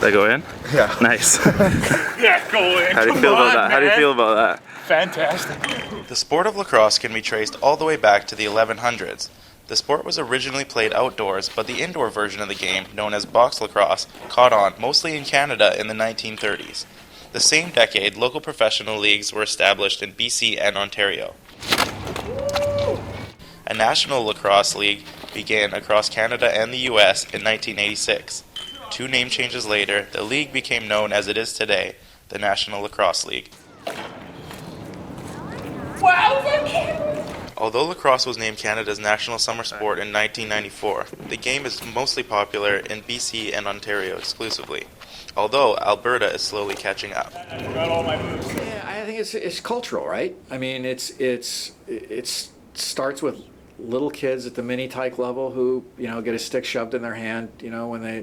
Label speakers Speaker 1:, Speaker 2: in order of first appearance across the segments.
Speaker 1: They go in?
Speaker 2: Yeah.
Speaker 1: Nice.
Speaker 3: Yeah, go in.
Speaker 1: How do you feel about that? How do you feel about that?
Speaker 3: Fantastic.
Speaker 4: The sport of lacrosse can be traced all the way back to the 1100s. The sport was originally played outdoors, but the indoor version of the game, known as box lacrosse, caught on mostly in Canada in the 1930s. The same decade, local professional leagues were established in BC and Ontario. A National Lacrosse League began across Canada and the US in 1986. 2 name changes later, the league became known as it is today, the National Lacrosse League. Although lacrosse was named Canada's national summer sport in 1994, the game is mostly popular in BC and Ontario exclusively, although Alberta is slowly catching up.
Speaker 3: I forgot all my moves.
Speaker 5: Yeah, I think it's cultural, right? I mean, it starts with little kids at the mini tyke level who get a stick shoved in their hand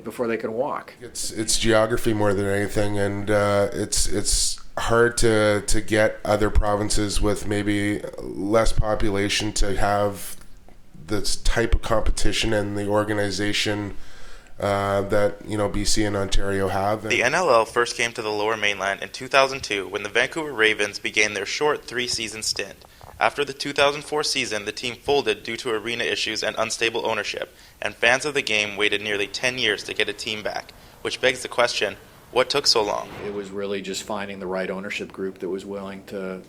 Speaker 5: before they can walk.
Speaker 2: It's geography more than anything, and it's hard to get other provinces with maybe less population to have this type of competition and the organization that BC and Ontario have.
Speaker 4: The NLL first came to the Lower Mainland in 2002 when the Vancouver Ravens began their short 3-season stint. After the 2004 season, the team folded due to arena issues and unstable ownership, and fans of the game waited nearly 10 years to get a team back, which begs the question, what took so long?
Speaker 5: It was really just finding the right ownership group that was willing to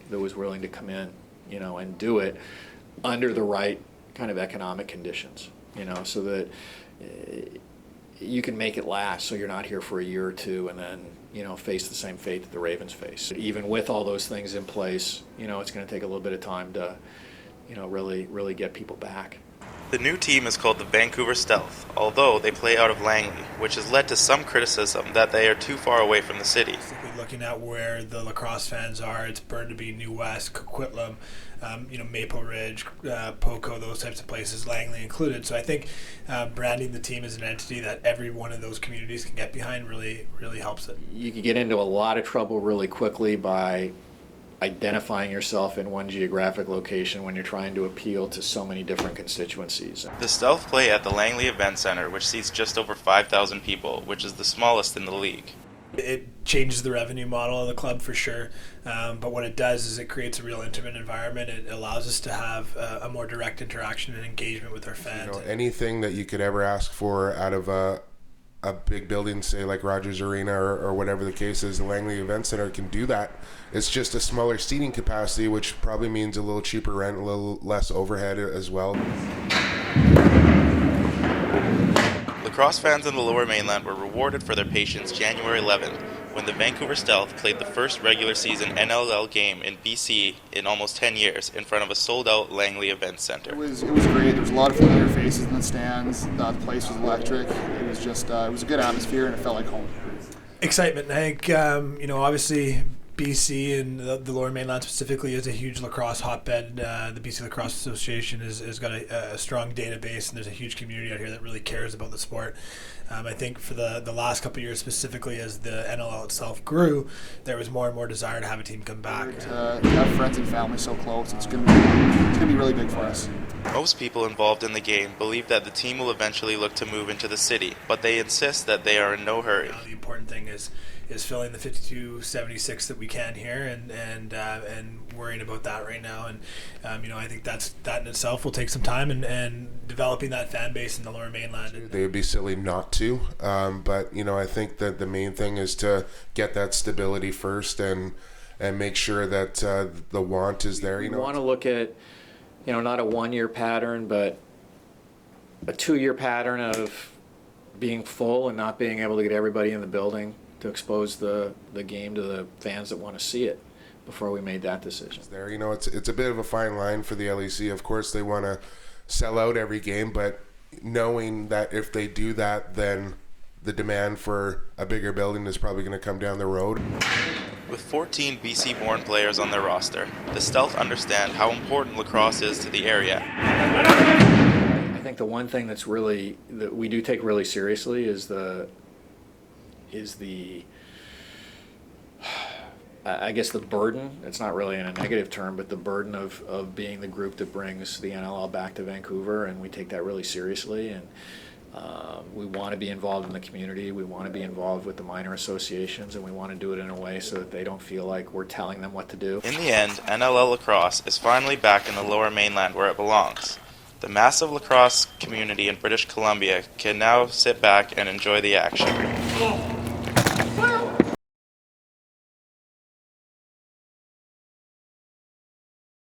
Speaker 5: come in, and do it under the right kind of economic conditions, so that you can make it last, so you're not here for a year or two and then face the same fate that the Ravens face. Even with all those things in place, it's going to take a little bit of time to really get people back.
Speaker 4: The new team is called the Vancouver Stealth, although they play out of Langley, which has led to some criticism that they are too far away from the city.
Speaker 6: Looking at where the lacrosse fans are, it's Burnaby, New West, Coquitlam, Maple Ridge, Poco, those types of places, Langley included. So I think branding the team as an entity that every one of those communities can get behind really helps it.
Speaker 5: You can get into a lot of trouble really quickly by identifying yourself in one geographic location when you're trying to appeal to so many different constituencies.
Speaker 4: The Stealth play at the Langley Event Center, which seats just over 5,000 people, which is the smallest in the league.
Speaker 6: It changes the revenue model of the club for sure, but what it does is it creates a real intimate environment. It allows us to have a more direct interaction and engagement with our fans.
Speaker 2: Anything that you could ever ask for out of a big building, say like Rogers Arena or whatever the case is, the Langley Event Center can do that. It's just a smaller seating capacity, which probably means a little cheaper rent, a little less overhead as well.
Speaker 4: Lacrosse fans in the Lower Mainland were rewarded for their patience January 11th, when the Vancouver Stealth played the first regular season NLL game in BC in almost 10 years in front of a sold-out Langley Event Center.
Speaker 7: It was great. There was a lot of familiar faces in the stands. The place was electric. It was just it was a good atmosphere, and it felt like home.
Speaker 6: Excitement. I think obviously BC and the Lower Mainland specifically is a huge lacrosse hotbed. The BC Lacrosse Association has got a strong database, and there's a huge community out here that really cares about the sport. I think for the last couple of years specifically, as the NLL itself grew, there was more and more desire to have a team come back.
Speaker 7: To have friends and family so close, it's going to be really big for us.
Speaker 4: Most people involved in the game believe that the team will eventually look to move into the city, but they insist that they are in no hurry.
Speaker 6: The important thing is filling the 52-76 that we can here, and worrying about that right now. And I think that in itself will take some time, and developing that fan base in the Lower Mainland.
Speaker 2: They would be silly not to, but I think that the main thing is to get that stability first and make sure that the want is there.
Speaker 5: You want to look at not a 1-year pattern, but a 2-year pattern of being full and not being able to get everybody in the building to expose the game to the fans that want to see it before we made that decision.
Speaker 2: There, it's a bit of a fine line for the LEC. Of course, they want to sell out every game, but knowing that if they do that, then the demand for a bigger building is probably going to come down the road.
Speaker 4: With 14 BC-born players on their roster, the Stealth understand how important lacrosse is to the area.
Speaker 5: I think the one thing that we do take really seriously is the I guess the burden. It's not really in a negative term, but the burden of being the group that brings the NLL back to Vancouver, and we take that really seriously. And We want to be involved in the community. We want to be involved with the minor associations, and we want to do it in a way so that they don't feel like we're telling them what to do.
Speaker 4: In the end, NLL lacrosse is finally back in the Lower Mainland where it belongs. The massive lacrosse community in British Columbia can now sit back and enjoy the action.